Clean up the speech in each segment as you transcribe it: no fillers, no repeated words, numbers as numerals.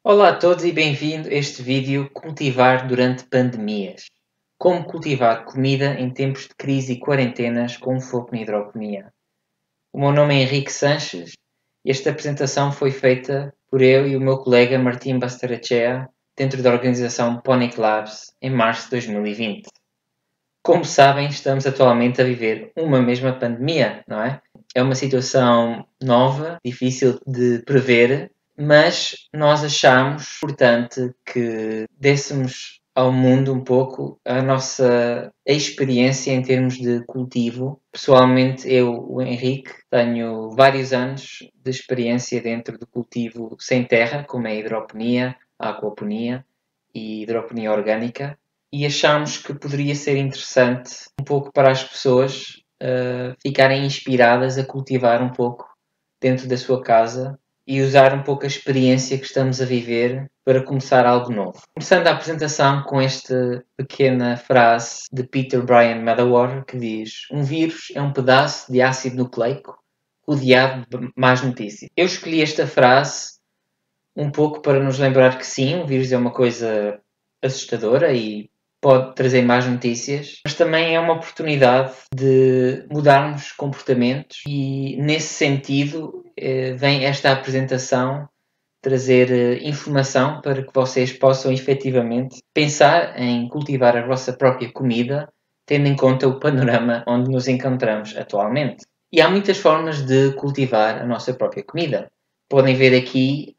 Olá a todos e bem-vindo a este vídeo Cultivar durante pandemias. Como cultivar comida em tempos de crise e quarentenas com foco na hidroponia. O meu nome é Henrique Sanches e esta apresentação foi feita por eu e o meu colega Martim Bastarachea dentro da organização Ponic Labs em março de 2020. Como sabem, estamos atualmente a viver uma mesma pandemia, não é? É uma situação nova, difícil de prever, mas nós achamos importante que dêssemos ao mundo um pouco a nossa experiência em termos de cultivo. Pessoalmente, eu, o Henrique, tenho vários anos de experiência dentro do cultivo sem terra, como é a hidroponia, a aquaponia e hidroponia orgânica, e achamos que poderia ser interessante um pouco para as pessoas ficarem inspiradas a cultivar um pouco dentro da sua casa e usar um pouco a experiência que estamos a viver para começar algo novo. Começando a apresentação com esta pequena frase de Peter Brian Medawar que diz: um vírus é um pedaço de ácido nucleico rodeado de más notícias. Eu escolhi esta frase um pouco para nos lembrar que sim, o vírus é uma coisa assustadora e pode trazer más notícias, mas também é uma oportunidade de mudarmos comportamentos e, nesse sentido, vem esta apresentação trazer informação para que vocês possam efetivamente pensar em cultivar a vossa própria comida, tendo em conta o panorama onde nos encontramos atualmente. E há muitas formas de cultivar a nossa própria comida. Podem ver aqui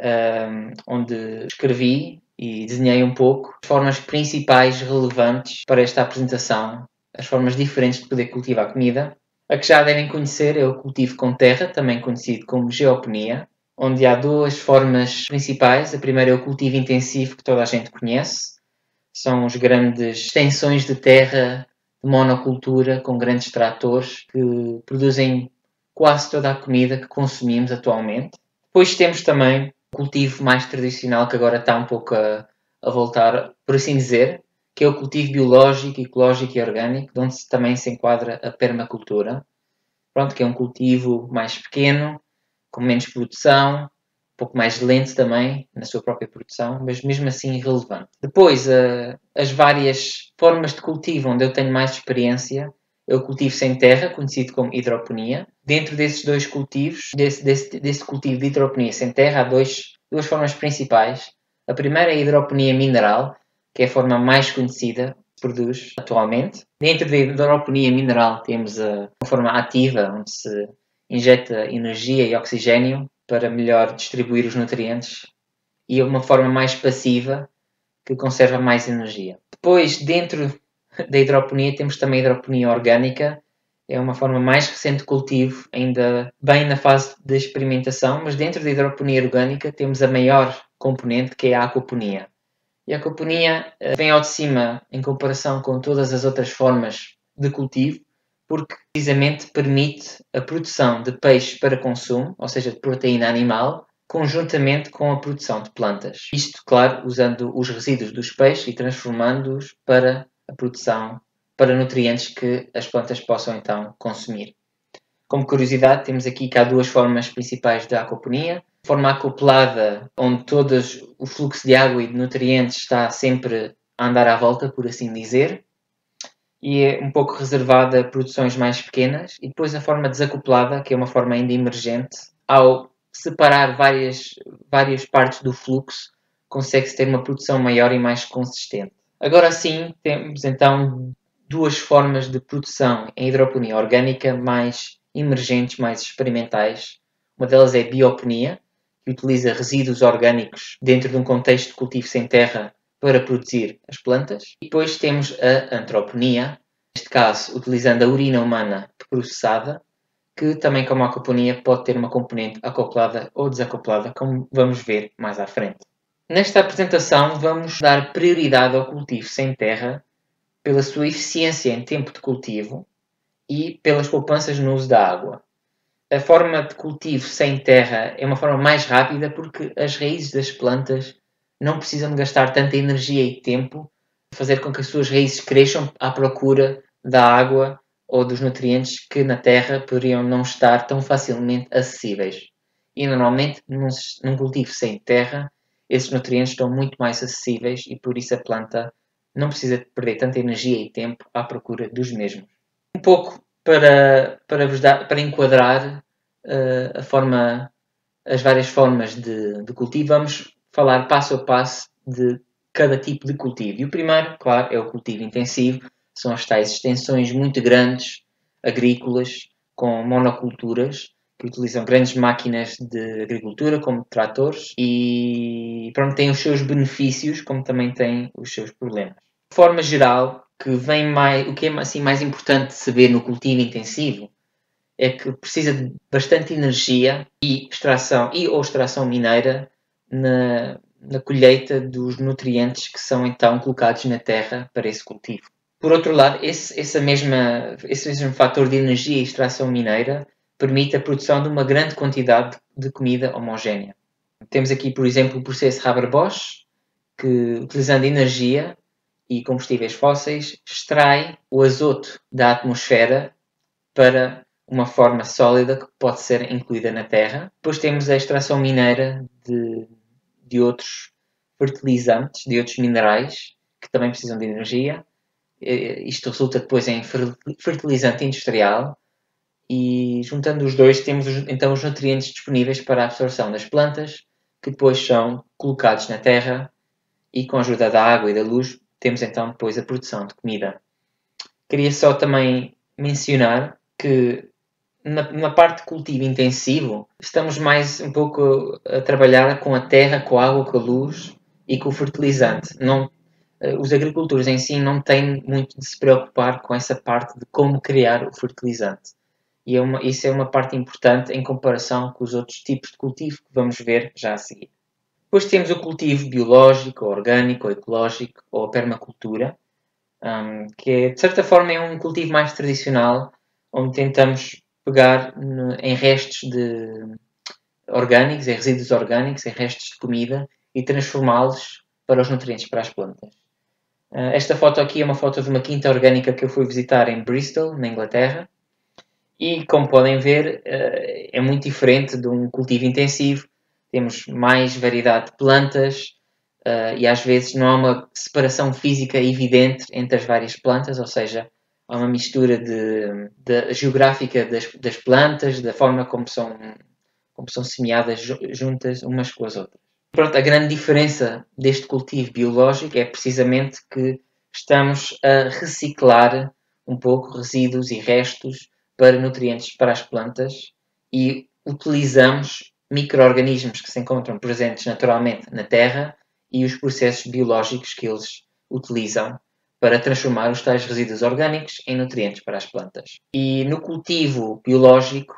onde escrevi e desenhei um pouco as formas principais relevantes para esta apresentação, as formas diferentes de poder cultivar comida. A que já devem conhecer é o cultivo com terra, também conhecido como geoponia, onde há duas formas principais. A primeira é o cultivo intensivo, que toda a gente conhece. São as grandes extensões de terra de monocultura com grandes tratores que produzem quase toda a comida que consumimos atualmente. Depois temos também o cultivo mais tradicional, que agora está um pouco a voltar, por assim dizer, que é o cultivo biológico, ecológico e orgânico, onde também se enquadra a permacultura. Pronto, que é um cultivo mais pequeno, com menos produção, um pouco mais lento também na sua própria produção, mas mesmo assim relevante. Depois, as várias formas de cultivo onde eu tenho mais experiência é o cultivo sem terra, conhecido como hidroponia. Dentro desses dois cultivos, desse cultivo de hidroponia sem terra, há duas formas principais. A primeira é a hidroponia mineral, que é a forma mais conhecida que se produz atualmente. Dentro da hidroponia mineral temos a forma ativa, onde se injeta energia e oxigênio para melhor distribuir os nutrientes, e uma forma mais passiva, que conserva mais energia. Depois, dentro da hidroponia, temos também a hidroponia orgânica. É uma forma mais recente de cultivo, ainda bem na fase de experimentação, mas dentro da hidroponia orgânica temos a maior componente, que é a aquaponia. E a aquaponia vem ao de cima em comparação com todas as outras formas de cultivo, porque precisamente permite a produção de peixes para consumo, ou seja, de proteína animal, conjuntamente com a produção de plantas. Isto, claro, usando os resíduos dos peixes e transformando-os para a produção, para nutrientes que as plantas possam então consumir. Como curiosidade, temos aqui que há duas formas principais da aquaponia. A forma acoplada, onde todo o fluxo de água e de nutrientes está sempre a andar à volta, por assim dizer, e é um pouco reservada a produções mais pequenas. E depois a forma desacoplada, que é uma forma ainda emergente. Ao separar várias partes do fluxo, consegue-se ter uma produção maior e mais consistente. Agora sim, temos então duas formas de produção em hidroponia orgânica mais emergentes, mais experimentais. Uma delas é a bioponia, que utiliza resíduos orgânicos dentro de um contexto de cultivo sem terra para produzir as plantas. E depois temos a antroponia, neste caso utilizando a urina humana processada, que também, como a aquaponia, pode ter uma componente acoplada ou desacoplada, como vamos ver mais à frente. Nesta apresentação vamos dar prioridade ao cultivo sem terra pela sua eficiência em tempo de cultivo e pelas poupanças no uso da água. A forma de cultivo sem terra é uma forma mais rápida porque as raízes das plantas não precisam de gastar tanta energia e tempo para fazer com que as suas raízes cresçam à procura da água ou dos nutrientes que na terra poderiam não estar tão facilmente acessíveis. E normalmente num cultivo sem terra esses nutrientes estão muito mais acessíveis e por isso a planta não precisa perder tanta energia e tempo à procura dos mesmos. Um pouco para enquadrar as várias formas de cultivo, vamos falar passo a passo de cada tipo de cultivo. E o primeiro, claro, é o cultivo intensivo. São as tais extensões muito grandes, agrícolas, com monoculturas, que utilizam grandes máquinas de agricultura, como tratores, e pronto, têm os seus benefícios, como também têm os seus problemas. De forma geral, o que é assim, mais importante de saber no cultivo intensivo é que precisa de bastante energia e extração mineira na colheita dos nutrientes que são então colocados na terra para esse cultivo. Por outro lado, esse mesmo fator de energia e extração mineira permite a produção de uma grande quantidade de comida homogénea. Temos aqui, por exemplo, o processo Haber-Bosch, que, utilizando energia e combustíveis fósseis, extrai o azoto da atmosfera para uma forma sólida que pode ser incluída na terra. Depois temos a extração mineira de outros fertilizantes, de outros minerais, que também precisam de energia. Isto resulta depois em fertilizante industrial e juntando os dois temos então os nutrientes disponíveis para a absorção das plantas, que depois são colocados na terra e com a ajuda da água e da luz temos então depois a produção de comida. Queria só também mencionar que na parte de cultivo intensivo estamos mais um pouco a trabalhar com a terra, com a água, com a luz e com o fertilizante. Os agricultores em si não têm muito de se preocupar com essa parte de como criar o fertilizante. E isso é uma parte importante em comparação com os outros tipos de cultivo que vamos ver já a seguir. Depois temos o cultivo biológico, orgânico, ecológico ou a permacultura, que é, de certa forma é um cultivo mais tradicional, onde tentamos pegar em restos orgânicos, em resíduos orgânicos, em restos de comida e transformá-los para os nutrientes para as plantas. Esta foto aqui é uma foto de uma quinta orgânica que eu fui visitar em Bristol, na Inglaterra, e como podem ver é muito diferente de um cultivo intensivo. Temos mais variedade de plantas e às vezes não há uma separação física evidente entre as várias plantas, ou seja, há uma mistura geográfica das plantas, da forma como são semeadas juntas umas com as outras. Pronto, a grande diferença deste cultivo biológico é precisamente que estamos a reciclar um pouco resíduos e restos para nutrientes para as plantas e utilizamos micro-organismos que se encontram presentes naturalmente na terra e os processos biológicos que eles utilizam para transformar os tais resíduos orgânicos em nutrientes para as plantas. E no cultivo biológico,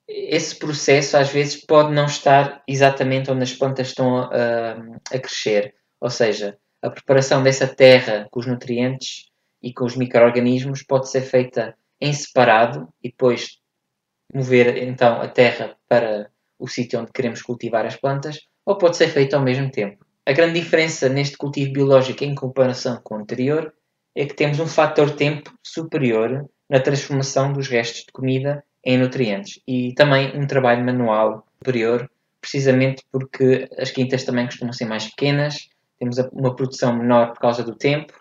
esse processo às vezes pode não estar exatamente onde as plantas estão a crescer. Ou seja, a preparação dessa terra com os nutrientes e com os micro-organismos pode ser feita em separado e depois mover então a terra para o sítio onde queremos cultivar as plantas, ou pode ser feito ao mesmo tempo. A grande diferença neste cultivo biológico em comparação com o anterior é que temos um fator tempo superior na transformação dos restos de comida em nutrientes e também um trabalho manual superior, precisamente porque as quintas também costumam ser mais pequenas, temos uma produção menor por causa do tempo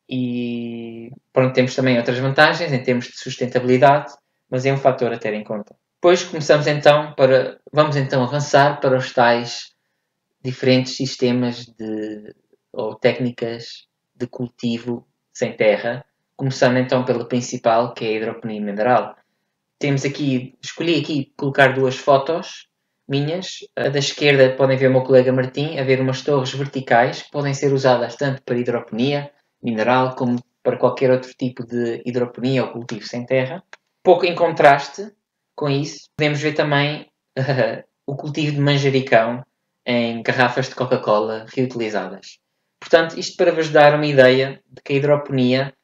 e pronto, temos também outras vantagens em termos de sustentabilidade, mas é um fator a ter em conta. Depois vamos então avançar para os tais diferentes sistemas ou técnicas de cultivo sem terra, começando então pela principal, que é a hidroponia mineral. Escolhi aqui colocar duas fotos minhas. A da esquerda podem ver o meu colega Martim a ver umas torres verticais que podem ser usadas tanto para hidroponia mineral como para qualquer outro tipo de hidroponia ou cultivo sem terra. Pouco em contraste com isso, podemos ver também o cultivo de manjericão em garrafas de Coca-Cola reutilizadas. Portanto, isto para vos dar uma ideia de que a hidroponia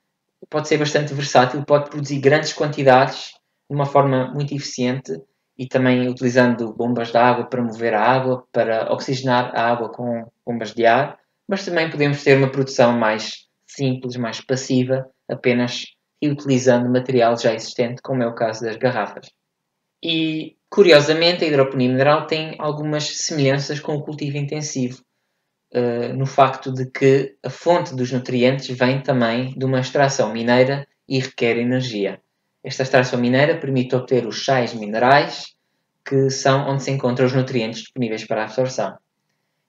pode ser bastante versátil, pode produzir grandes quantidades de uma forma muito eficiente e também utilizando bombas de água para mover a água, para oxigenar a água com bombas de ar, mas também podemos ter uma produção mais simples, mais passiva, apenas reutilizando material já existente, como é o caso das garrafas. E Curiosamente, a hidroponia mineral tem algumas semelhanças com o cultivo intensivo, no facto de que a fonte dos nutrientes vem também de uma extração mineira e requer energia. Esta extração mineira permite obter os sais minerais, que são onde se encontram os nutrientes disponíveis para a absorção.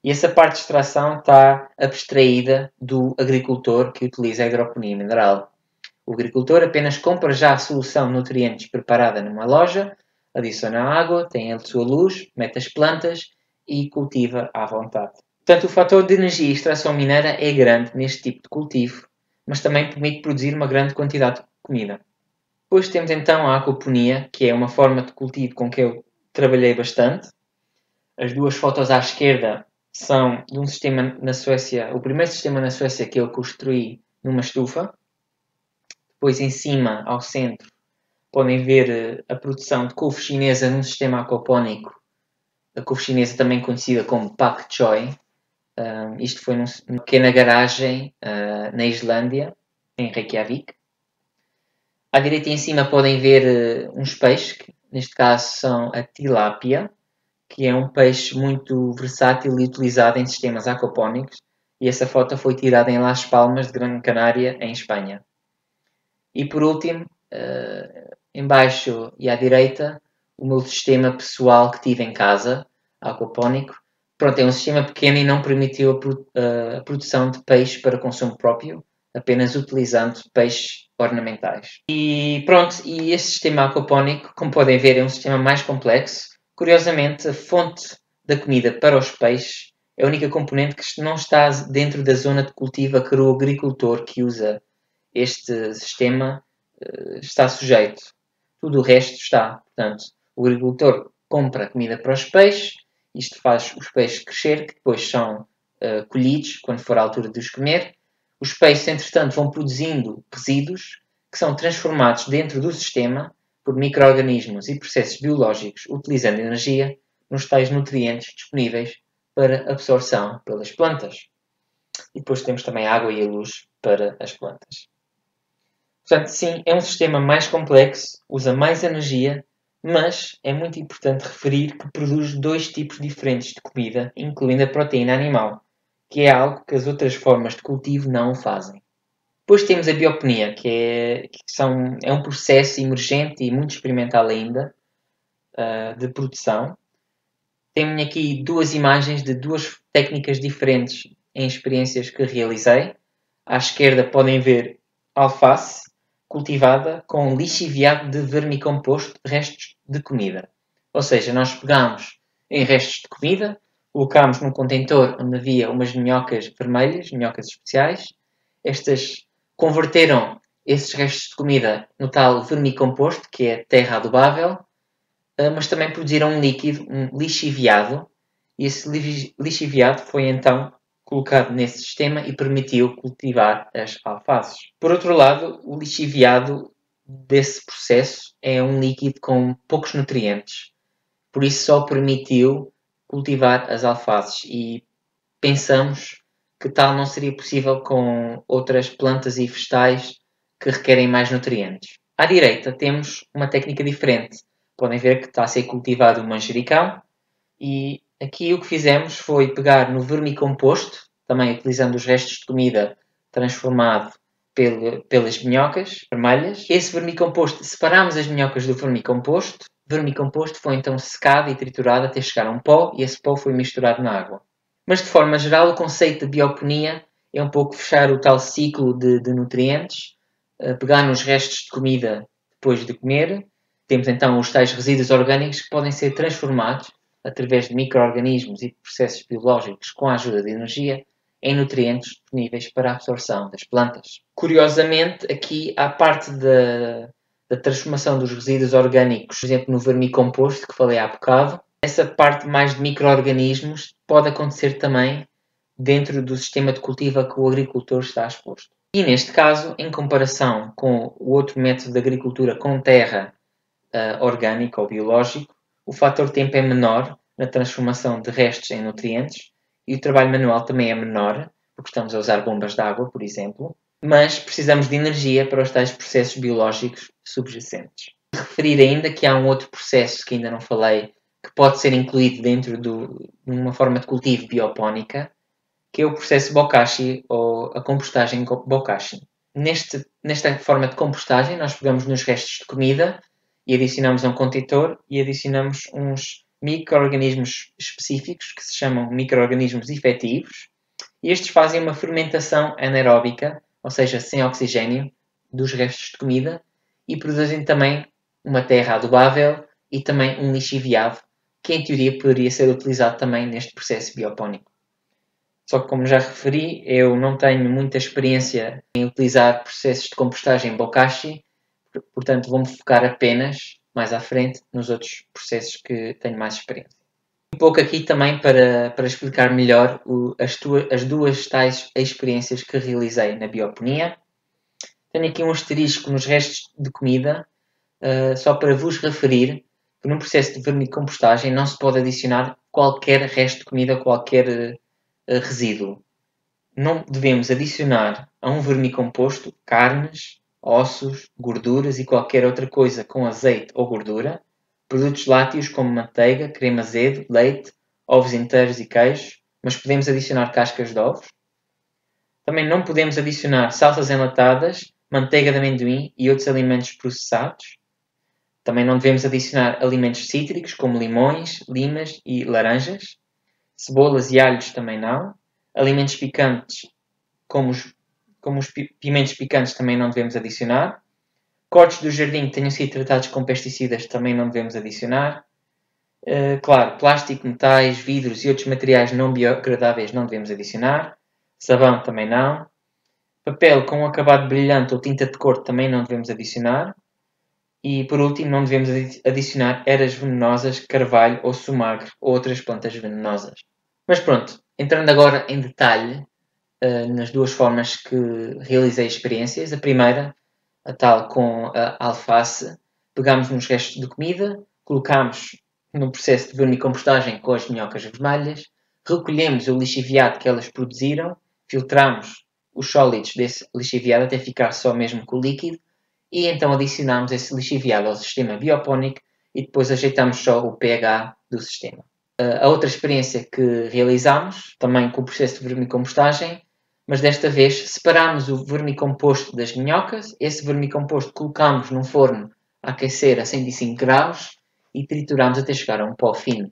E essa parte de extração está abstraída do agricultor que utiliza a hidroponia mineral. O agricultor apenas compra já a solução de nutrientes preparada numa loja, adiciona água, tem a sua luz, mete as plantas e cultiva à vontade. Portanto, o fator de energia e extração mineira é grande neste tipo de cultivo, mas também permite produzir uma grande quantidade de comida. Depois temos então a aquaponia, que é uma forma de cultivo com que eu trabalhei bastante. As duas fotos à esquerda são de um sistema na Suécia, o primeiro sistema na Suécia que eu construí numa estufa. Depois em cima, ao centro, podem ver a produção de couve chinesa num sistema aquapónico. A couve chinesa também conhecida como pak choi. Isto foi numa pequena garagem na Islândia, em Reykjavik. À direita e em cima podem ver uns peixes, que neste caso são a tilápia, que é um peixe muito versátil e utilizado em sistemas aquapónicos. E essa foto foi tirada em Las Palmas de Gran Canária, em Espanha. E por último, embaixo e à direita, o meu sistema pessoal que tive em casa, aquapónico. Pronto, é um sistema pequeno e não permitiu a produção de peixe para consumo próprio, apenas utilizando peixes ornamentais. E pronto, e este sistema aquapónico, como podem ver, é um sistema mais complexo. Curiosamente, a fonte da comida para os peixes é a única componente que não está dentro da zona de cultivo a que o agricultor que usa este sistema está sujeito. Tudo o resto está. Portanto, o agricultor compra comida para os peixes, isto faz os peixes crescer, que depois são colhidos quando for a altura de os comer. Os peixes, entretanto, vão produzindo resíduos que são transformados dentro do sistema por micro-organismos e processos biológicos, utilizando energia nos tais nutrientes disponíveis para absorção pelas plantas. E depois temos também a água e a luz para as plantas. Portanto, sim, é um sistema mais complexo, usa mais energia, mas é muito importante referir que produz dois tipos diferentes de comida, incluindo a proteína animal, que é algo que as outras formas de cultivo não fazem. Depois temos a bioponia, que é um processo emergente e muito experimental ainda de produção. Tenho aqui duas imagens de duas técnicas diferentes em experiências que realizei. À esquerda podem ver alface cultivada com lixiviado de vermicomposto de restos de comida. Ou seja, nós pegamos em restos de comida, colocámos num contentor onde havia umas minhocas vermelhas, minhocas especiais. Estas converteram esses restos de comida no tal vermicomposto, que é terra adubável, mas também produziram um líquido, um lixiviado, e esse lixiviado foi então colocado nesse sistema e permitiu cultivar as alfaces. Por outro lado, o lixiviado desse processo é um líquido com poucos nutrientes, por isso só permitiu cultivar as alfaces e pensamos que tal não seria possível com outras plantas e vegetais que requerem mais nutrientes. À direita temos uma técnica diferente. Podem ver que está a ser cultivado o manjericão e aqui o que fizemos foi pegar no vermicomposto, também utilizando os restos de comida transformado pelas minhocas vermelhas. Esse vermicomposto, separámos as minhocas do vermicomposto. O vermicomposto foi então secado e triturado até chegar a um pó e esse pó foi misturado na água. Mas de forma geral o conceito de bioponia é um pouco fechar o tal ciclo de nutrientes, pegar nos restos de comida depois de comer. Temos então os tais resíduos orgânicos que podem ser transformados através de micro-organismos e processos biológicos com a ajuda de energia em nutrientes disponíveis para a absorção das plantas. Curiosamente, aqui há parte da transformação dos resíduos orgânicos, por exemplo, no vermicomposto que falei há bocado. Essa parte mais de micro-organismos pode acontecer também dentro do sistema de cultivo a que o agricultor está exposto. E neste caso, em comparação com o outro método de agricultura com terra orgânico ou biológico, o fator tempo é menor na transformação de restos em nutrientes e o trabalho manual também é menor, porque estamos a usar bombas de água, por exemplo, mas precisamos de energia para os tais processos biológicos subjacentes. referir ainda que há um outro processo que ainda não falei, que pode ser incluído dentro de uma forma de cultivo biopónica, que é o processo Bokashi ou a compostagem Bokashi. Nesta forma de compostagem, nós pegamos nos restos de comida e adicionamos a um contentor e adicionamos uns micro-organismos específicos que se chamam micro-organismos efetivos, e estes fazem uma fermentação anaeróbica, ou seja, sem oxigênio, dos restos de comida e produzem também uma terra adubável e também um lixiviado, que em teoria poderia ser utilizado também neste processo biopónico. Só que, como já referi, eu não tenho muita experiência em utilizar processos de compostagem Bokashi, portanto vou-me focar apenas, mais à frente, nos outros processos que tenho mais experiência. Um pouco aqui também para explicar melhor as duas tais experiências que realizei na bioponia. Tenho aqui um asterisco nos restos de comida, só para vos referir que num processo de vermicompostagem não se pode adicionar qualquer resto de comida, qualquer resíduo. Não devemos adicionar a um vermicomposto carnes, ossos, gorduras e qualquer outra coisa com azeite ou gordura, produtos lácteos como manteiga, creme azedo, leite, ovos inteiros e queijo, mas podemos adicionar cascas de ovos. Também não podemos adicionar salsas enlatadas, manteiga de amendoim e outros alimentos processados. Também não devemos adicionar alimentos cítricos como limões, limas e laranjas. Cebolas e alhos também não. Alimentos picantes como os pimentos picantes também não devemos adicionar. Cortes do jardim que tenham sido tratados com pesticidas também não devemos adicionar. Claro, plástico, metais, vidros e outros materiais não biodegradáveis não devemos adicionar. Sabão também não. Papel com um acabado brilhante ou tinta de cor também não devemos adicionar. E por último, não devemos adicionar ervas venenosas, carvalho ou sumagre ou outras plantas venenosas. Mas pronto, entrando agora em detalhe nas duas formas que realizei experiências. A primeira, a tal com a alface, pegámos nos restos de comida, colocámos no processo de vermicompostagem com as minhocas vermelhas, recolhemos o lixiviado que elas produziram, filtramos os sólidos desse lixiviado até ficar só mesmo com o líquido e então adicionamos esse lixiviado ao sistema biopónico e depois ajeitamos só o pH do sistema. A outra experiência que realizámos, também com o processo de vermicompostagem, mas desta vez separámos o vermicomposto das minhocas, esse vermicomposto colocámos num forno a aquecer a 105 graus e triturámos até chegar a um pó fino.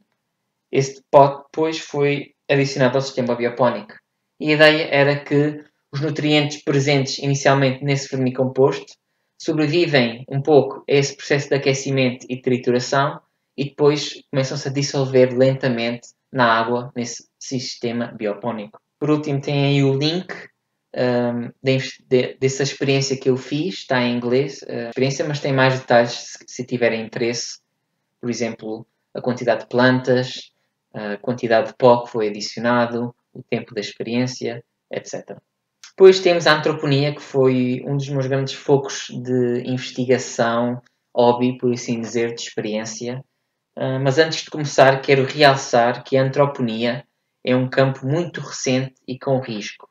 Esse pó depois foi adicionado ao sistema biopónico. E a ideia era que os nutrientes presentes inicialmente nesse vermicomposto sobrevivem um pouco a esse processo de aquecimento e de trituração e depois começam-se a dissolver lentamente na água nesse sistema biopónico. Por último, tem aí o link dessa experiência que eu fiz, está em inglês a experiência, mas tem mais detalhes se tiverem interesse. Por exemplo, a quantidade de plantas, a quantidade de pó que foi adicionado, o tempo da experiência, etc. Depois temos a antroponia, que foi um dos meus grandes focos de investigação, hobby, por assim dizer, de experiência. Mas antes de começar, quero realçar que a antroponia é um campo muito recente e com risco.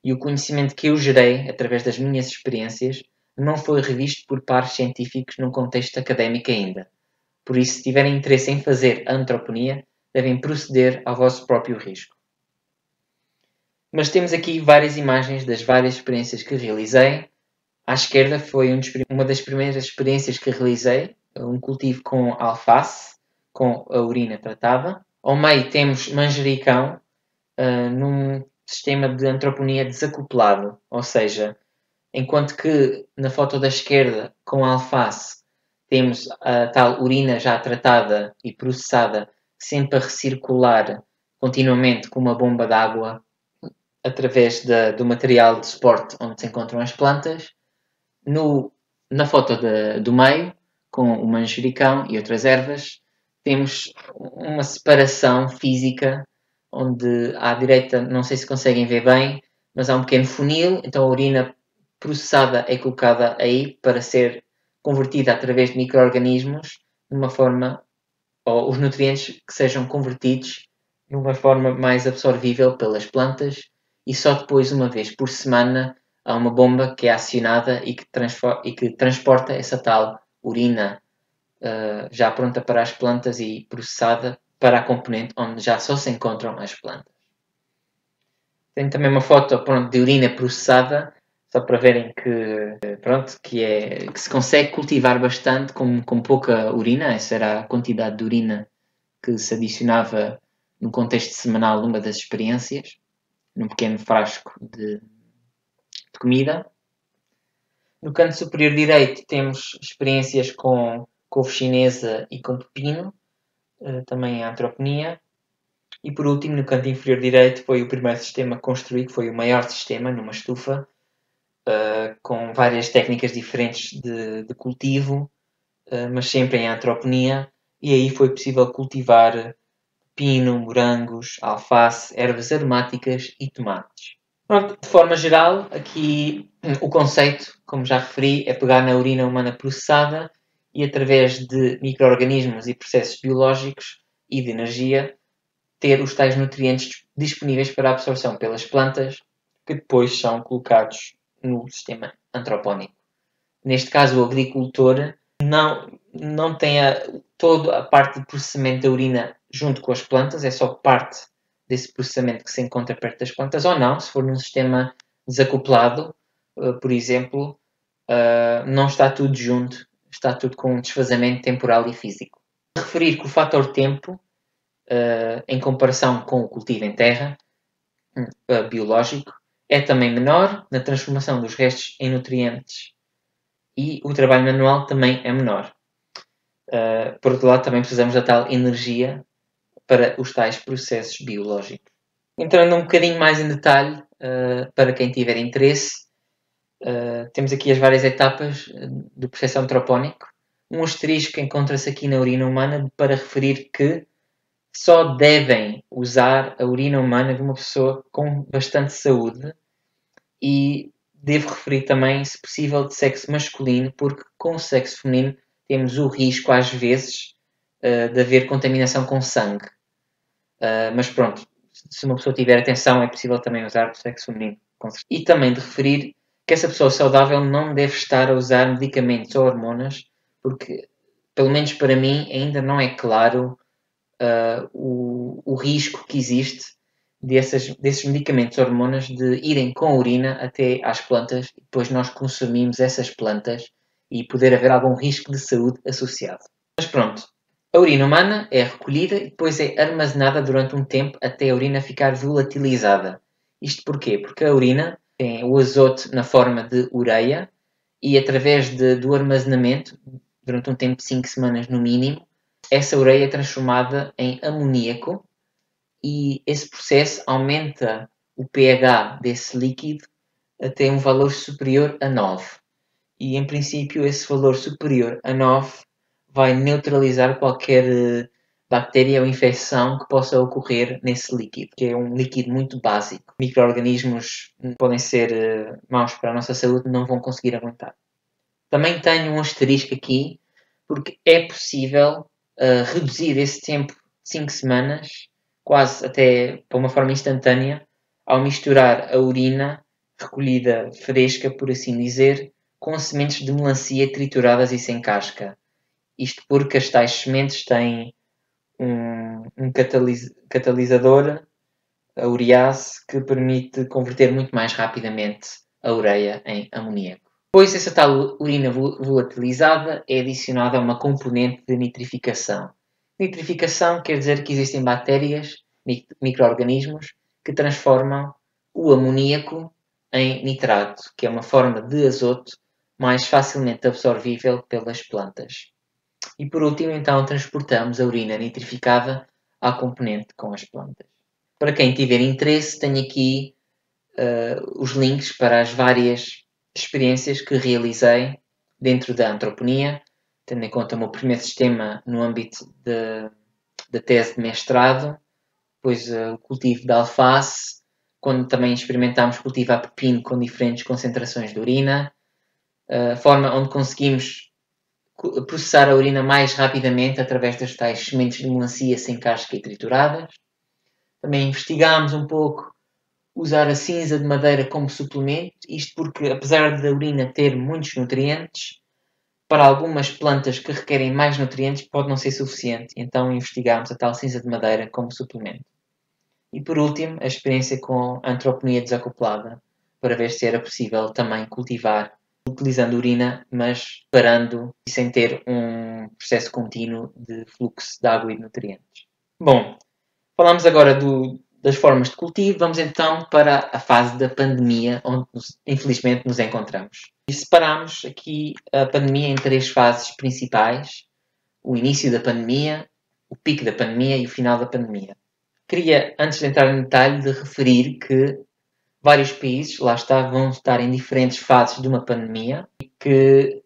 E o conhecimento que eu gerei através das minhas experiências não foi revisto por pares científicos num contexto académico ainda. Por isso, se tiverem interesse em fazer a antroponia, devem proceder ao vosso próprio risco. Mas temos aqui várias imagens das várias experiências que realizei. À esquerda foi uma das primeiras experiências que realizei, um cultivo com alface, com a urina tratada. Ao meio temos manjericão, num sistema de antroponia desacoplado, ou seja, enquanto que na foto da esquerda, com a alface, temos a tal urina já tratada e processada, sempre a recircular continuamente com uma bomba de água através do material de suporte onde se encontram as plantas. Na foto do meio, com o manjericão e outras ervas, temos uma separação física onde à direita, não sei se conseguem ver bem, mas há um pequeno funil, então a urina processada é colocada aí para ser convertida através de micro-organismos numa forma, ou os nutrientes que sejam convertidos numa forma mais absorvível pelas plantas e só depois, uma vez por semana, há uma bomba que é acionada e que transporta essa tal urina já pronta para as plantas e processada para a componente onde já só se encontram as plantas. Tenho também uma foto, pronto, de urina processada, só para verem que se consegue cultivar bastante com pouca urina. Essa era a quantidade de urina que se adicionava no contexto semanal numa das experiências, num pequeno frasco de comida. No canto superior direito temos experiências com couve chinesa e com pepino, também a antroponia. E por último, no canto inferior direito, foi o primeiro sistema construído, que foi o maior sistema numa estufa, com várias técnicas diferentes de cultivo, mas sempre em antroponia. E aí foi possível cultivar pepino, morangos, alface, ervas aromáticas e tomates. Pronto, de forma geral, aqui o conceito, como já referi, é pegar na urina humana processada e através de micro-organismos e processos biológicos e de energia, ter os tais nutrientes disponíveis para a absorção pelas plantas, que depois são colocados no sistema antropónico. Neste caso, o agricultor não tem toda a parte de processamento da urina junto com as plantas, é só parte desse processamento que se encontra perto das plantas, ou não, se for num sistema desacoplado, por exemplo, não está tudo junto, está tudo com um desfazamento temporal e físico. Referir que o fator tempo, em comparação com o cultivo em terra, biológico, é também menor na transformação dos restos em nutrientes e o trabalho manual também é menor. Por outro lado, também precisamos da tal energia para os tais processos biológicos. Entrando um bocadinho mais em detalhe, para quem tiver interesse, temos aqui as várias etapas do processo antropónico. Um asterisco encontra-se aqui na urina humana para referir que só devem usar a urina humana de uma pessoa com bastante saúde e devo referir também, se possível, de sexo masculino, porque com o sexo feminino temos o risco, às vezes, de haver contaminação com sangue. Mas pronto, se uma pessoa tiver atenção, é possível também usar do sexo feminino. E também de referir que essa pessoa saudável não deve estar a usar medicamentos ou hormonas, porque, pelo menos para mim, ainda não é claro o risco que existe desses medicamentos hormonas de irem com a urina até às plantas e depois nós consumimos essas plantas e poder haver algum risco de saúde associado. Mas pronto, a urina humana é recolhida e depois é armazenada durante um tempo até a urina ficar volatilizada. Isto porquê? Porque a urina tem o azoto na forma de ureia e através do armazenamento, durante um tempo de 5 semanas no mínimo, essa ureia é transformada em amoníaco e esse processo aumenta o pH desse líquido até um valor superior a 9. E, em princípio, esse valor superior a 9 vai neutralizar qualquer bactéria ou infecção que possa ocorrer nesse líquido, que é um líquido muito básico. Micro-organismos podem ser maus para a nossa saúde, não vão conseguir aguentar. Também tenho um asterisco aqui, porque é possível reduzir esse tempo de 5 semanas, quase até para uma forma instantânea, ao misturar a urina recolhida fresca, por assim dizer, com sementes de melancia trituradas e sem casca. Isto porque as tais sementes têm um catalisador, a urease, que permite converter muito mais rapidamente a ureia em amoníaco. Depois, essa tal urina volatilizada é adicionada a uma componente de nitrificação. Nitrificação quer dizer que existem bactérias, micro-organismos, que transformam o amoníaco em nitrato, que é uma forma de azoto mais facilmente absorvível pelas plantas. E por último, então, transportamos a urina nitrificada à componente com as plantas. Para quem tiver interesse, tenho aqui os links para as várias experiências que realizei dentro da antroponia, tendo em conta o meu primeiro sistema no âmbito da tese de mestrado, depois o cultivo da alface, quando também experimentámos cultivar pepino com diferentes concentrações de urina, a forma onde conseguimos processar a urina mais rapidamente através das tais sementes de melancia sem casca e trituradas. Também investigámos um pouco usar a cinza de madeira como suplemento, isto porque, apesar da urina ter muitos nutrientes, para algumas plantas que requerem mais nutrientes pode não ser suficiente, então investigamos a tal cinza de madeira como suplemento. E por último, a experiência com a antroponia desacoplada, para ver se era possível também cultivar utilizando urina, mas parando e sem ter um processo contínuo de fluxo de água e de nutrientes. Bom, falamos agora das formas de cultivo, vamos então para a fase da pandemia, onde infelizmente nos encontramos. E separamos aqui a pandemia em 3 fases principais: o início da pandemia, o pico da pandemia e o final da pandemia. Queria, antes de entrar em detalhe, de referir que vários países, lá está, vão estar em diferentes fases de uma pandemia e que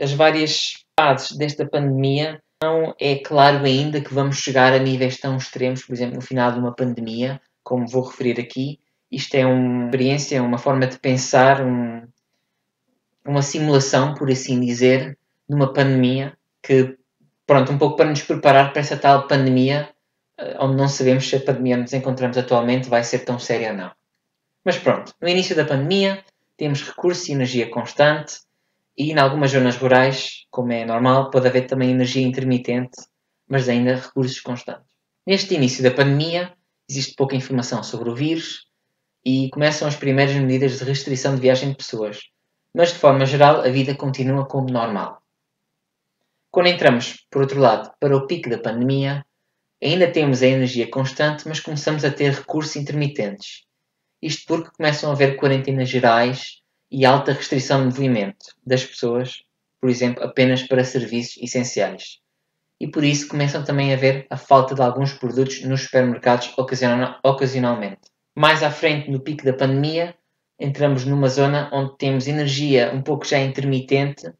as várias fases desta pandemia não é claro ainda que vamos chegar a níveis tão extremos, por exemplo, no final de uma pandemia, como vou referir aqui. Isto é uma experiência, uma forma de pensar, uma simulação, por assim dizer, de uma pandemia que, pronto, um pouco para nos preparar para essa tal pandemia, onde não sabemos se a pandemia onde nos encontramos atualmente vai ser tão séria ou não. Mas pronto, no início da pandemia temos recursos e energia constante e em algumas zonas rurais, como é normal, pode haver também energia intermitente, mas ainda recursos constantes. Neste início da pandemia existe pouca informação sobre o vírus e começam as primeiras medidas de restrição de viagem de pessoas, mas de forma geral a vida continua como normal. Quando entramos, por outro lado, para o pico da pandemia, ainda temos a energia constante, mas começamos a ter recursos intermitentes. Isto porque começam a haver quarentenas gerais e alta restrição de movimento das pessoas, por exemplo, apenas para serviços essenciais. E por isso começam também a haver a falta de alguns produtos nos supermercados ocasionalmente. Mais à frente, no pico da pandemia, entramos numa zona onde temos energia um pouco já intermitente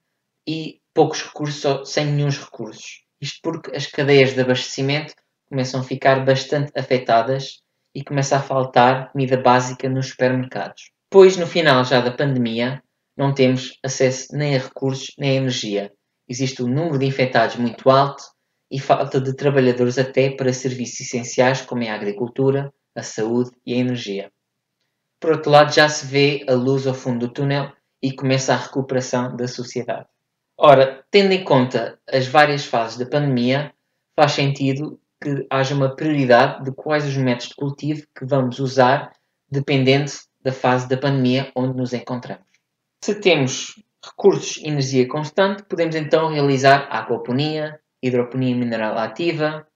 e poucos recursos, sem nenhum recursos. Isto porque as cadeias de abastecimento começam a ficar bastante afetadas e começa a faltar comida básica nos supermercados. Pois no final já da pandemia não temos acesso nem a recursos nem a energia. Existe um número de infectados muito alto e falta de trabalhadores até para serviços essenciais como é a agricultura, a saúde e a energia. Por outro lado, já se vê a luz ao fundo do túnel e começa a recuperação da sociedade. Ora, tendo em conta as várias fases da pandemia, faz sentido que haja uma prioridade de quais os métodos de cultivo que vamos usar dependendo da fase da pandemia onde nos encontramos. Se temos recursos e energia constante, podemos então realizar aquaponia, hidroponia mineral ativa,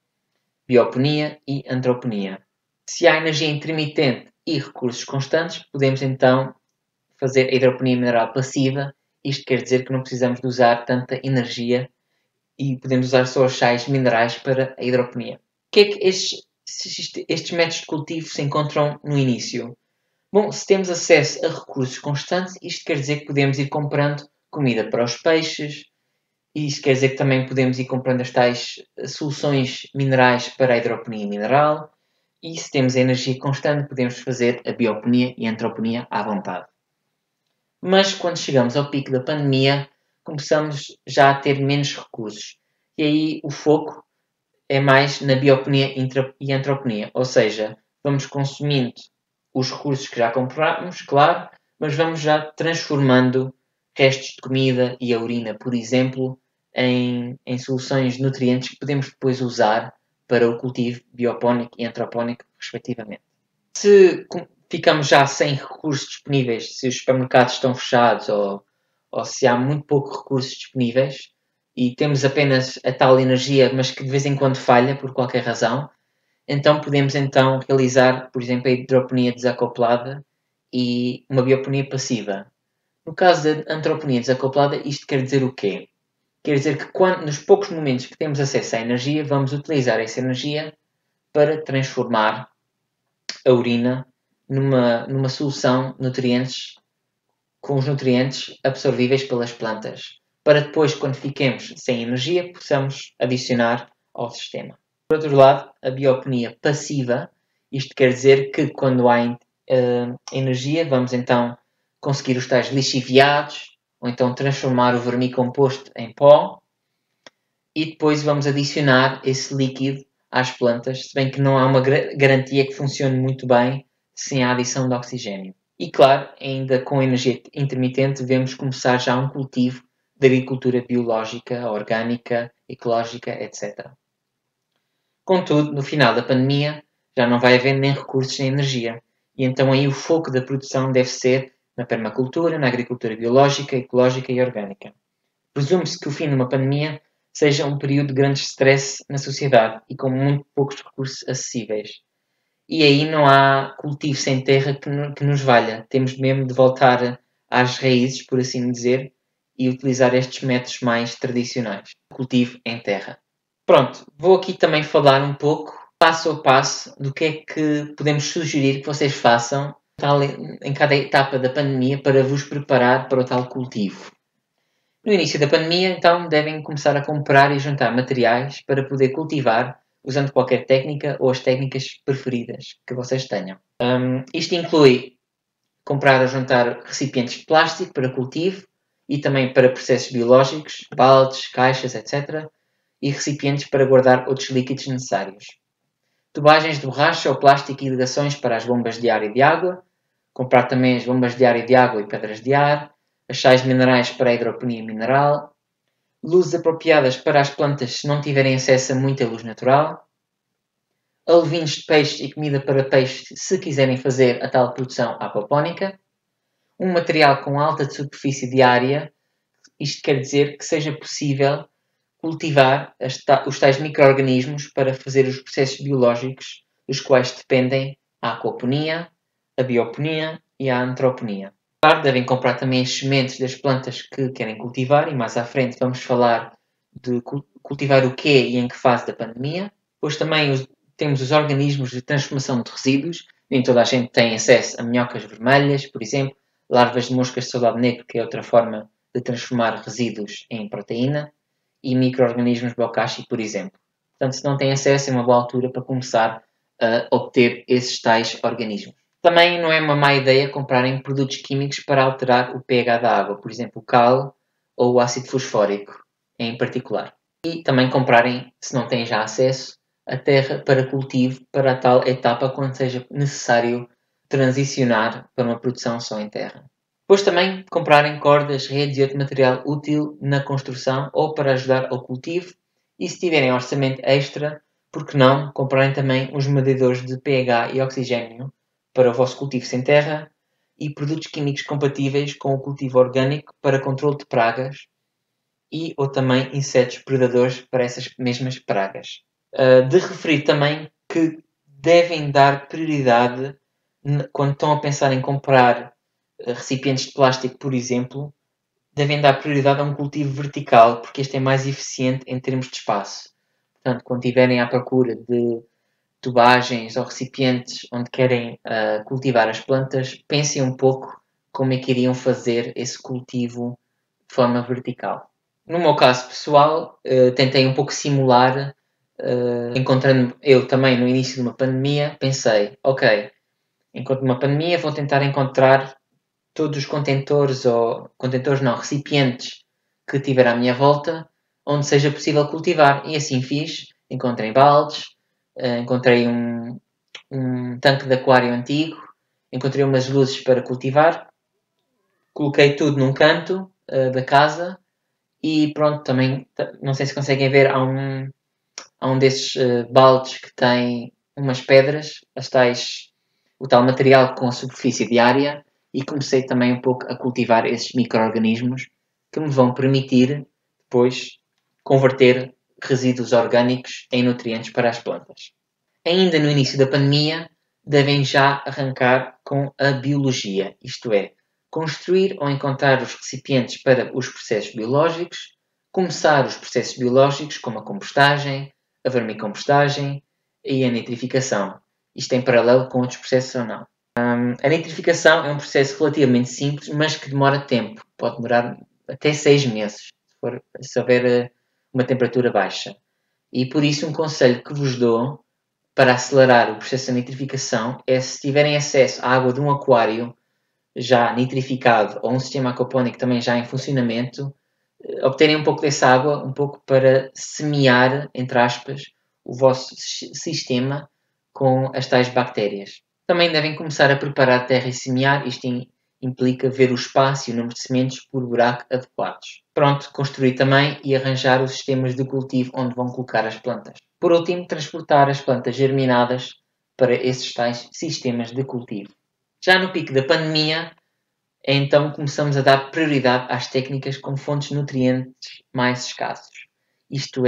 bioponia e antroponia. Se há energia intermitente e recursos constantes, podemos então fazer a hidroponia mineral passiva. Isto quer dizer que não precisamos de usar tanta energia e podemos usar só os sais minerais para a hidroponia. O que é que estes métodos de cultivo se encontram no início? Bom, se temos acesso a recursos constantes, isto quer dizer que podemos ir comprando comida para os peixes, e isto quer dizer que também podemos ir comprando as tais soluções minerais para a hidroponia mineral, e se temos a energia constante, podemos fazer a bioponia e a antroponia à vontade. Mas quando chegamos ao pico da pandemia, começamos já a ter menos recursos. E aí o foco é mais na bioponia e antroponia. Ou seja, vamos consumindo os recursos que já compramos, claro, mas vamos já transformando restos de comida e a urina, por exemplo, em soluções de nutrientes que podemos depois usar para o cultivo biopónico e antropónico, respectivamente. Se ficamos já sem recursos disponíveis, se os supermercados estão fechados ou se há muito pouco recursos disponíveis e temos apenas a tal energia, mas que de vez em quando falha por qualquer razão, então podemos então realizar, por exemplo, a hidroponia desacoplada e uma bioponia passiva. No caso da antroponia desacoplada, isto quer dizer o quê? Quer dizer que nos poucos momentos que temos acesso à energia, vamos utilizar essa energia para transformar a urina numa solução de nutrientes com os nutrientes absorvíveis pelas plantas, para depois, quando fiquemos sem energia, possamos adicionar ao sistema. Por outro lado, a bioponia passiva, isto quer dizer que quando há energia, vamos então conseguir os tais lixiviados, ou então transformar o vermicomposto em pó, e depois vamos adicionar esse líquido às plantas, se bem que não há uma garantia que funcione muito bem sem a adição de oxigênio. E claro, ainda com energia intermitente, devemos começar já um cultivo de agricultura biológica, orgânica, ecológica, etc. Contudo, no final da pandemia, já não vai haver nem recursos nem energia, e então aí o foco da produção deve ser na permacultura, na agricultura biológica, ecológica e orgânica. Presume-se que o fim de uma pandemia seja um período de grande stress na sociedade e com muito poucos recursos acessíveis. E aí não há cultivo sem terra que nos valha. Temos mesmo de voltar às raízes, por assim dizer, e utilizar estes métodos mais tradicionais. Cultivo em terra. Pronto, vou aqui também falar um pouco, passo a passo, do que é que podemos sugerir que vocês façam em cada etapa da pandemia para vos preparar para o tal cultivo. No início da pandemia, então, devem começar a comprar e juntar materiais para poder cultivar usando qualquer técnica ou as técnicas preferidas que vocês tenham. Isto inclui comprar ou juntar recipientes de plástico para cultivo e também para processos biológicos, baldes, caixas, etc. E recipientes para guardar outros líquidos necessários. Tubagens de borracha ou plástico e ligações para as bombas de ar e de água. Comprar também as bombas de ar e de água e pedras de ar. As sais minerais para a hidroponia mineral. Luzes apropriadas para as plantas se não tiverem acesso a muita luz natural. Alevinhos de peixe e comida para peixe se quiserem fazer a tal produção aquapónica. Um material com alta superfície diária, isto quer dizer que seja possível cultivar os tais micro-organismos para fazer os processos biológicos dos quais dependem a aquaponia, a bioponia e a antroponia. Claro, devem comprar também as sementes das plantas que querem cultivar e mais à frente vamos falar de cultivar o quê e em que fase da pandemia. Depois também temos os organismos de transformação de resíduos. Nem toda a gente tem acesso a minhocas vermelhas, por exemplo, larvas de moscas de soldado negro, que é outra forma de transformar resíduos em proteína, e micro-organismos bokashi, por exemplo. Portanto, se não tem acesso, é uma boa altura para começar a obter esses tais organismos. Também não é uma má ideia comprarem produtos químicos para alterar o pH da água, por exemplo, o cal ou o ácido fosfórico, em particular. E também comprarem, se não têm já acesso, a terra para cultivo para a tal etapa quando seja necessário transicionar para uma produção só em terra. Depois também comprarem cordas, redes e outro material útil na construção ou para ajudar ao cultivo. E se tiverem orçamento extra, por que não comprarem também os medidores de pH e oxigênio para o vosso cultivo sem terra e produtos químicos compatíveis com o cultivo orgânico para controle de pragas e ou também insetos predadores para essas mesmas pragas. De referir também que devem dar prioridade quando estão a pensar em comprar recipientes de plástico, por exemplo, devem dar prioridade a um cultivo vertical, porque este é mais eficiente em termos de espaço. Portanto, quando estiverem à procura de tubagens ou recipientes onde querem cultivar as plantas, pensem um pouco como é que iriam fazer esse cultivo de forma vertical. No meu caso pessoal, tentei um pouco simular, encontrando eu também no início de uma pandemia, pensei, ok, enquanto uma pandemia vou tentar encontrar todos os recipientes que tiver à minha volta, onde seja possível cultivar. E assim fiz, encontrei baldes, encontrei um tanque de aquário antigo, encontrei umas luzes para cultivar, coloquei tudo num canto da casa e pronto, também, não sei se conseguem ver, há um desses baldes que tem umas pedras, o tal material com a superfície diária, e comecei também um pouco a cultivar esses micro-organismos que me vão permitir depois converter resíduos orgânicos em nutrientes para as plantas. Ainda no início da pandemia, devem já arrancar com a biologia, isto é, construir ou encontrar os recipientes para os processos biológicos, começar os processos biológicos como a compostagem, a vermicompostagem e a nitrificação. Isto em paralelo com outros processos ou não. A nitrificação é um processo relativamente simples, mas que demora tempo. Pode demorar até 6 meses, se houver uma temperatura baixa. E por isso um conselho que vos dou para acelerar o processo de nitrificação é, se tiverem acesso à água de um aquário já nitrificado ou um sistema aquapónico também já em funcionamento, obterem um pouco dessa água, um pouco para semear, entre aspas, o vosso sistema com as tais bactérias. Também devem começar a preparar a terra e semear, isto implica ver o espaço e o número de sementes por buraco adequados. Pronto, construir também e arranjar os sistemas de cultivo onde vão colocar as plantas. Por último, transportar as plantas germinadas para esses tais sistemas de cultivo. Já no pico da pandemia, então começamos a dar prioridade às técnicas com fontes de nutrientes mais escassos. Isto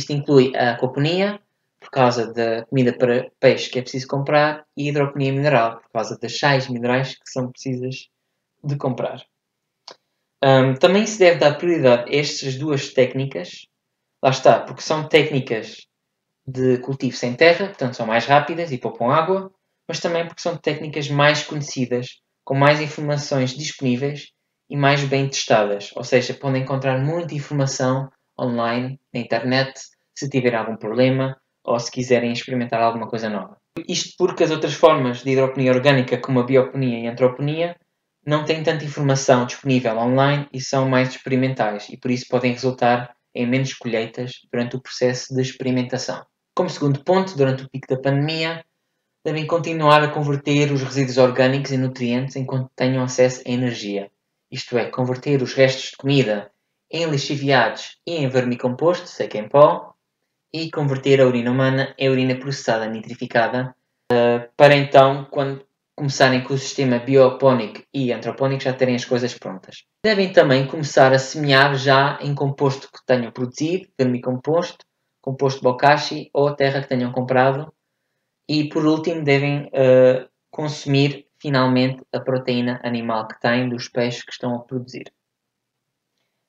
inclui a aquaponia, por causa da comida para peixe que é preciso comprar, e a hidroponia mineral, por causa das sais minerais que são precisas de comprar. Também se deve dar prioridade a estas duas técnicas, lá está, porque são técnicas de cultivo sem terra, portanto são mais rápidas e poupam água, mas também porque são técnicas mais conhecidas, com mais informações disponíveis e mais bem testadas, ou seja, podem encontrar muita informação online, na internet, se tiverem algum problema ou se quiserem experimentar alguma coisa nova. Isto porque as outras formas de hidroponia orgânica, como a bioponia e a antroponia, não têm tanta informação disponível online e são mais experimentais e por isso podem resultar em menos colheitas durante o processo de experimentação. Como segundo ponto, durante o pico da pandemia, devem continuar a converter os resíduos orgânicos em nutrientes enquanto tenham acesso à energia. Isto é, converter os restos de comida em lixiviados e em vermicomposto, seca em pó, e converter a urina humana em urina processada nitrificada, para então, quando começarem com o sistema biopónico e antropónico, já terem as coisas prontas. Devem também começar a semear já em composto que tenham produzido, vermicomposto, composto bokashi ou terra que tenham comprado. E por último, devem consumir finalmente a proteína animal que têm dos peixes que estão a produzir.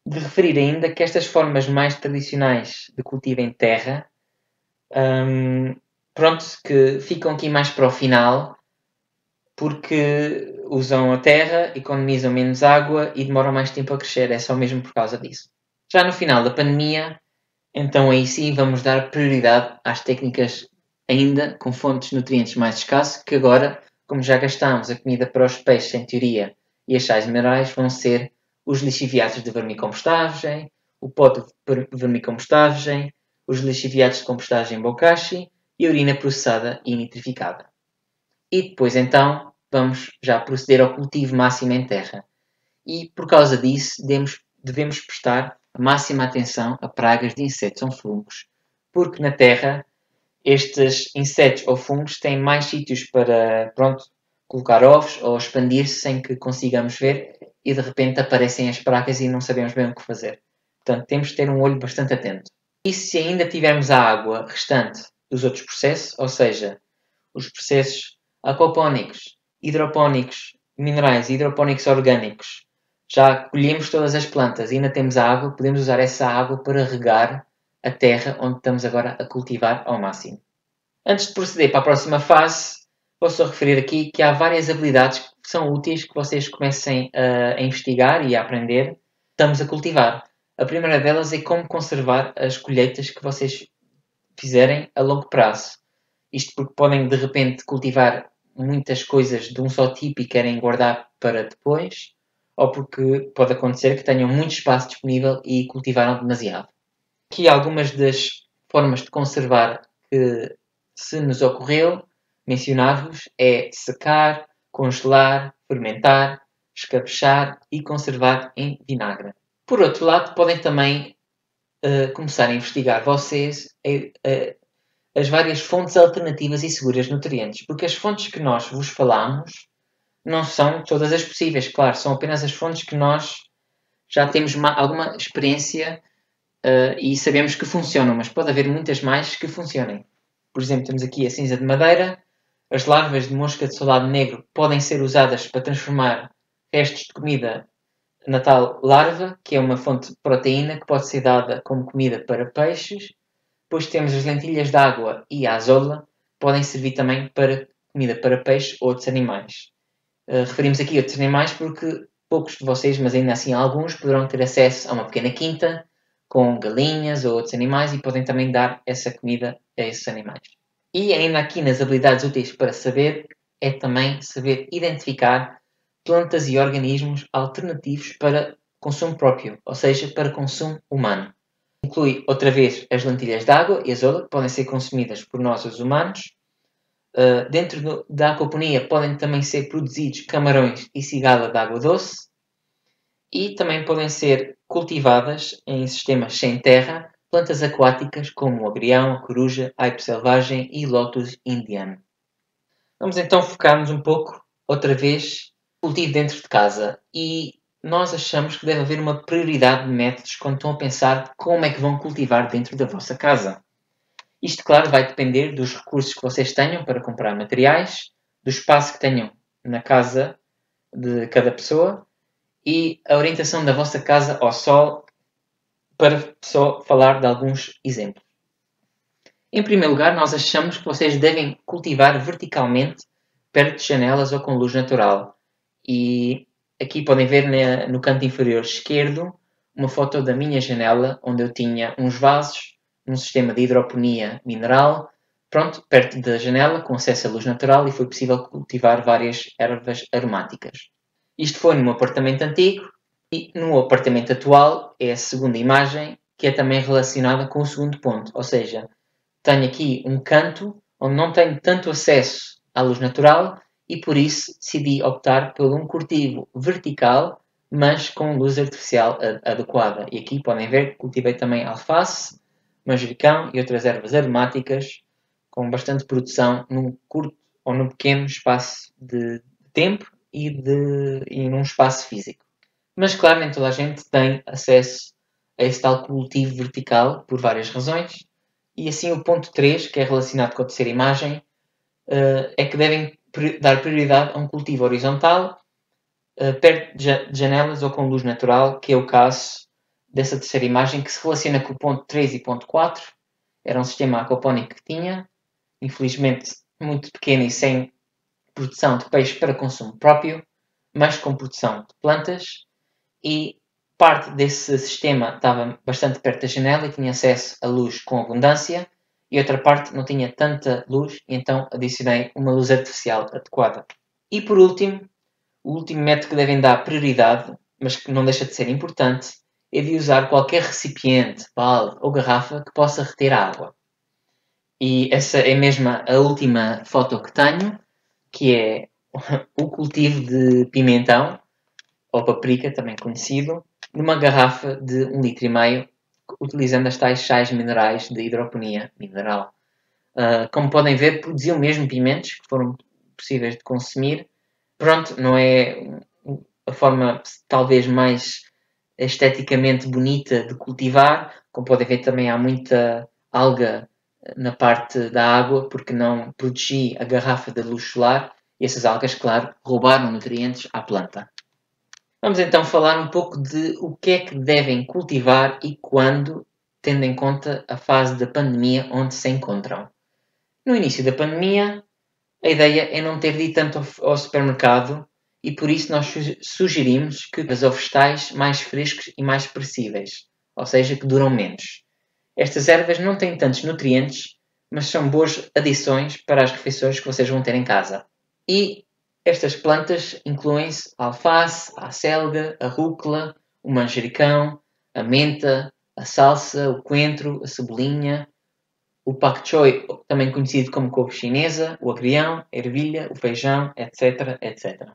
De referir ainda que estas formas mais tradicionais de cultivo em terra, que ficam aqui mais para o final, porque usam a terra, economizam menos água e demoram mais tempo a crescer. É só mesmo por causa disso. Já no final da pandemia, então aí sim vamos dar prioridade às técnicas ainda com fontes de nutrientes mais escassos, que agora, como já gastámos a comida para os peixes em teoria e as sais minerais, vão ser os lixiviados de vermicompostagem, o pó de vermicompostagem, os lixiviados de compostagem bokashi e a urina processada e nitrificada. E depois então vamos já proceder ao cultivo máximo em terra. E por causa disso devemos prestar a máxima atenção a pragas de insetos ou fungos, porque na terra estes insetos ou fungos têm mais sítios para colocar ovos ou expandir-se sem que consigamos ver e de repente aparecem as pragas e não sabemos bem o que fazer. Portanto, temos de ter um olho bastante atento. E se ainda tivermos a água restante dos outros processos, ou seja, os processos aquapónicos, hidropónicos, minerais e hidropónicos orgânicos, já colhemos todas as plantas e ainda temos a água, podemos usar essa água para regar a terra onde estamos agora a cultivar ao máximo. Antes de proceder para a próxima fase, vou só referir aqui que há várias habilidades que são úteis que vocês comecem a investigar e a aprender. Estamos a cultivar. A primeira delas é como conservar as colheitas que vocês fizerem a longo prazo. Isto porque podem de repente cultivar muitas coisas de um só tipo e querem guardar para depois, ou porque pode acontecer que tenham muito espaço disponível e cultivaram demasiado. Aqui algumas das formas de conservar que se nos ocorreu mencionar-vos é secar, congelar, fermentar, escabechar e conservar em vinagre. Por outro lado, podem também começar a investigar vocês as várias fontes alternativas e seguras de nutrientes, porque as fontes que nós vos falamos não são todas as possíveis, claro, são apenas as fontes que nós já temos alguma experiência e sabemos que funcionam, mas pode haver muitas mais que funcionem. Por exemplo, temos aqui a cinza de madeira, as larvas de mosca de soldado negro podem ser usadas para transformar restos de comida na tal larva, que é uma fonte de proteína que pode ser dada como comida para peixes. Depois temos as lentilhas de água e a azola, podem servir também para comida para peixes ou outros animais. Referimos aqui a outros animais porque poucos de vocês, mas ainda assim alguns, poderão ter acesso a uma pequena quinta com galinhas ou outros animais e podem também dar essa comida a esses animais. E ainda aqui nas habilidades úteis para saber, é também saber identificar plantas e organismos alternativos para consumo próprio, ou seja, para consumo humano. Inclui outra vez as lentilhas de água e a azola, que podem ser consumidas por nós os humanos, Dentro da aquaponia podem também ser produzidos camarões e cigala de água doce e também podem ser cultivadas em sistemas sem terra plantas aquáticas como o agrião, a coruja, aipo selvagem e lótus indiano. Vamos então focar-nos um pouco, outra vez, no cultivo dentro de casa e nós achamos que deve haver uma prioridade de métodos quando estão a pensar como é que vão cultivar dentro da vossa casa. Isto, claro, vai depender dos recursos que vocês tenham para comprar materiais, do espaço que tenham na casa de cada pessoa e a orientação da vossa casa ao sol, para só falar de alguns exemplos. Em primeiro lugar, nós achamos que vocês devem cultivar verticalmente perto de janelas ou com luz natural. E aqui podem ver no canto inferior esquerdo uma foto da minha janela, onde eu tinha uns vasos, num sistema de hidroponia mineral, pronto, perto da janela, com acesso à luz natural, e foi possível cultivar várias ervas aromáticas. Isto foi num apartamento antigo, e no apartamento atual é a segunda imagem, que é também relacionada com o segundo ponto, ou seja, tenho aqui um canto onde não tenho tanto acesso à luz natural e por isso decidi optar por um cultivo vertical, mas com luz artificial adequada. E aqui podem ver que cultivei também alface, manjericão e outras ervas aromáticas com bastante produção num curto ou num pequeno espaço de tempo e num espaço físico. Mas claro, nem toda a gente tem acesso a esse tal cultivo vertical por várias razões. E assim o ponto 3, que é relacionado com a terceira imagem, é que devem dar prioridade a um cultivo horizontal, perto de janelas ou com luz natural, que é o caso dessa terceira imagem, que se relaciona com o ponto 3 e ponto 4. Era um sistema aquapónico que tinha, infelizmente muito pequeno e sem produção de peixe para consumo próprio, mas com produção de plantas, e parte desse sistema estava bastante perto da janela e tinha acesso a luz com abundância, e outra parte não tinha tanta luz, e então adicionei uma luz artificial adequada. E por último, o último método que devem dar prioridade, mas que não deixa de ser importante, é de usar qualquer recipiente, balde ou garrafa que possa reter água. E essa é mesmo a última foto que tenho, que é o cultivo de pimentão, ou paprika, também conhecido, numa garrafa de 1,5 litro, utilizando as tais sais minerais de hidroponia mineral. Como podem ver, produziu mesmo pimentos que foram possíveis de consumir. Pronto, não é a forma talvez mais esteticamente bonita de cultivar. Como podem ver, também há muita alga na parte da água, porque não protegi a garrafa da luz solar e essas algas, claro, roubaram nutrientes à planta. Vamos então falar um pouco de o que é que devem cultivar e quando, tendo em conta a fase da pandemia onde se encontram. No início da pandemia, a ideia é não ter de ir tanto ao supermercado e por isso nós sugerimos que as vegetais mais frescos e mais perecíveis, ou seja, que duram menos. Estas ervas não têm tantos nutrientes, mas são boas adições para as refeições que vocês vão ter em casa. E estas plantas incluem-se a alface, a acelga, a rúcula, o manjericão, a menta, a salsa, o coentro, a cebolinha, o pak choi, também conhecido como couve chinesa, o agrião, a ervilha, o feijão, etc, etc.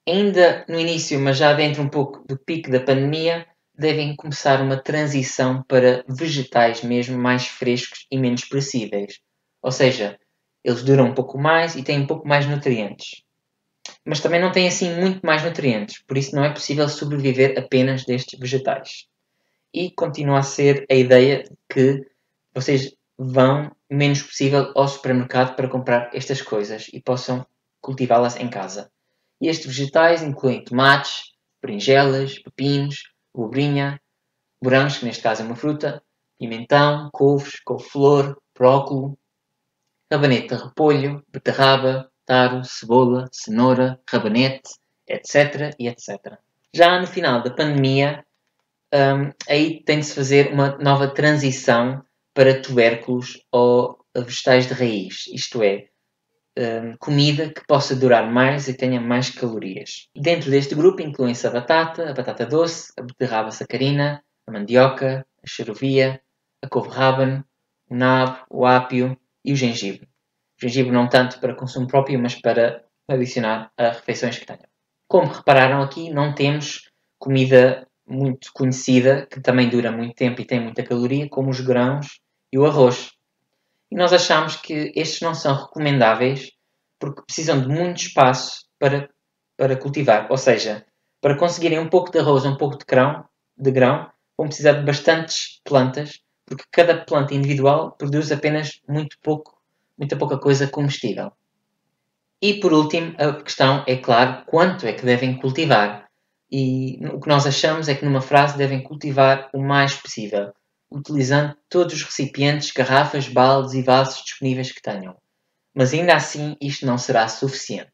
Ainda no início, mas já dentro um pouco do pico da pandemia, devem começar uma transição para vegetais mesmo mais frescos e menos perecíveis. Ou seja, eles duram um pouco mais e têm um pouco mais nutrientes. Mas também não têm assim muito mais nutrientes, por isso não é possível sobreviver apenas destes vegetais. E continua a ser a ideia que vocês vão o menos possível ao supermercado para comprar estas coisas e possam cultivá-las em casa. E estes vegetais incluem tomates, berinjelas, pepinos, abobrinha, morangos, que neste caso é uma fruta, pimentão, couves, couve-flor, brócolo, rabanete de repolho, beterraba, taro, cebola, cenoura, rabanete, etc. e etc. Já no final da pandemia, aí tem de se fazer uma nova transição para tubérculos ou vegetais de raiz, isto é, comida que possa durar mais e tenha mais calorias. Dentro deste grupo incluem-se a batata doce, a beterraba sacarina, a mandioca, a xerovia, a couve-rábano, o nabo, o ápio e o gengibre. O gengibre não tanto para consumo próprio, mas para adicionar a refeições que tenham. Como repararam aqui, não temos comida muito conhecida, que também dura muito tempo e tem muita caloria, como os grãos e o arroz. E nós achamos que estes não são recomendáveis porque precisam de muito espaço para cultivar. Ou seja, para conseguirem um pouco de arroz, um pouco de grão, vão precisar de bastantes plantas, porque cada planta individual produz apenas muita pouca coisa comestível. E por último, a questão é, claro, quanto é que devem cultivar. E o que nós achamos é que numa frase devem cultivar o mais possível, utilizando todos os recipientes, garrafas, baldes e vasos disponíveis que tenham. Mas ainda assim isto não será suficiente.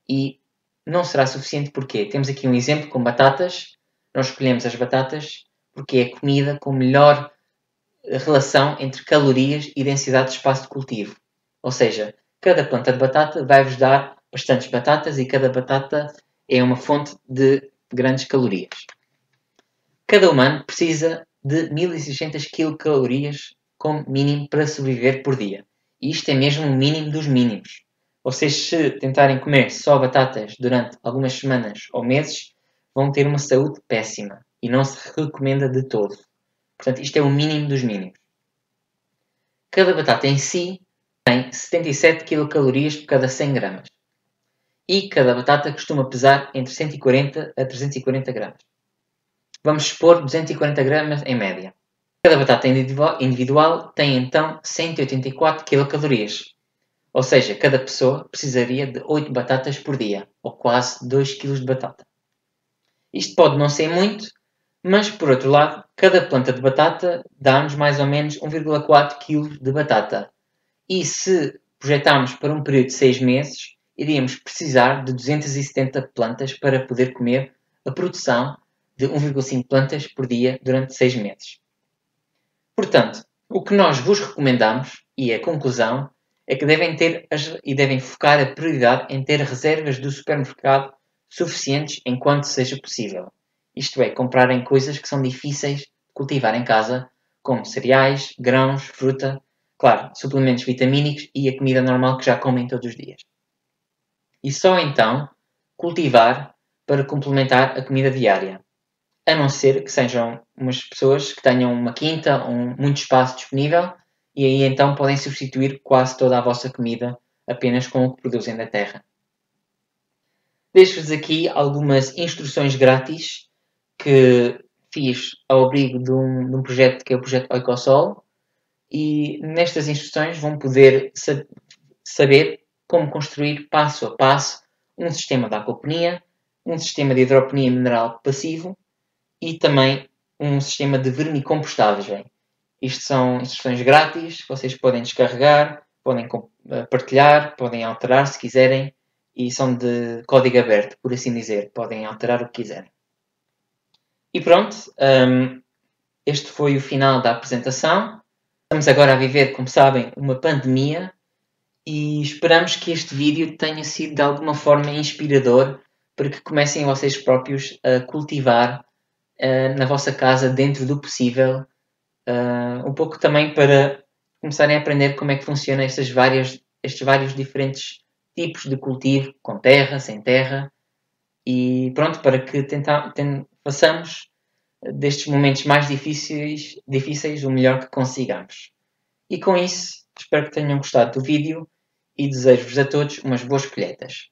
E não será suficiente porque temos aqui um exemplo com batatas. Nós escolhemos as batatas porque é a comida com melhor relação entre calorias e densidade de espaço de cultivo. Ou seja, cada planta de batata vai-vos dar bastantes batatas e cada batata é uma fonte de grandes calorias. Cada humano precisa de 1600 kcal como mínimo para sobreviver por dia. E isto é mesmo o mínimo dos mínimos. Vocês, se tentarem comer só batatas durante algumas semanas ou meses, vão ter uma saúde péssima e não se recomenda de todo. Portanto, isto é o mínimo dos mínimos. Cada batata em si tem 77 kcal por cada 100 gramas. E cada batata costuma pesar entre 140 a 340 gramas. Vamos supor 240 gramas em média. Cada batata individual tem então 184 kcal. Ou seja, cada pessoa precisaria de 8 batatas por dia, ou quase 2 kg de batata. Isto pode não ser muito, mas por outro lado, cada planta de batata dá-nos mais ou menos 1,4 kg de batata. E se projetarmos para um período de 6 meses, iríamos precisar de 270 plantas para poder comer a produção de 1,5 plantas por dia durante 6 meses. Portanto, o que nós vos recomendamos, e a conclusão, é que devem focar a prioridade em ter reservas do supermercado suficientes enquanto seja possível. Isto é, comprarem coisas que são difíceis de cultivar em casa, como cereais, grãos, fruta, claro, suplementos vitamínicos e a comida normal que já comem todos os dias. E só então cultivar para complementar a comida diária. A não ser que sejam umas pessoas que tenham uma quinta ou muito espaço disponível e aí então podem substituir quase toda a vossa comida apenas com o que produzem da terra. Deixo-vos aqui algumas instruções grátis que fiz ao abrigo de um projeto que é o projeto Oikosol, e nestas instruções vão poder saber como construir passo a passo um sistema de aquaponia, um sistema de hidroponia mineral passivo e também um sistema de vermicompostagem. Isto são instruções grátis, vocês podem descarregar, podem partilhar, podem alterar se quiserem e são de código aberto, por assim dizer. Podem alterar o que quiserem. E pronto, este foi o final da apresentação. Estamos agora a viver, como sabem, uma pandemia e esperamos que este vídeo tenha sido de alguma forma inspirador para que comecem vocês próprios a cultivar na vossa casa, dentro do possível, um pouco também para começarem a aprender como é que funcionam estes vários diferentes tipos de cultivo, com terra, sem terra, e pronto, para que façamos destes momentos mais difíceis o melhor que consigamos. E com isso, espero que tenham gostado do vídeo e desejo-vos a todos umas boas colheitas.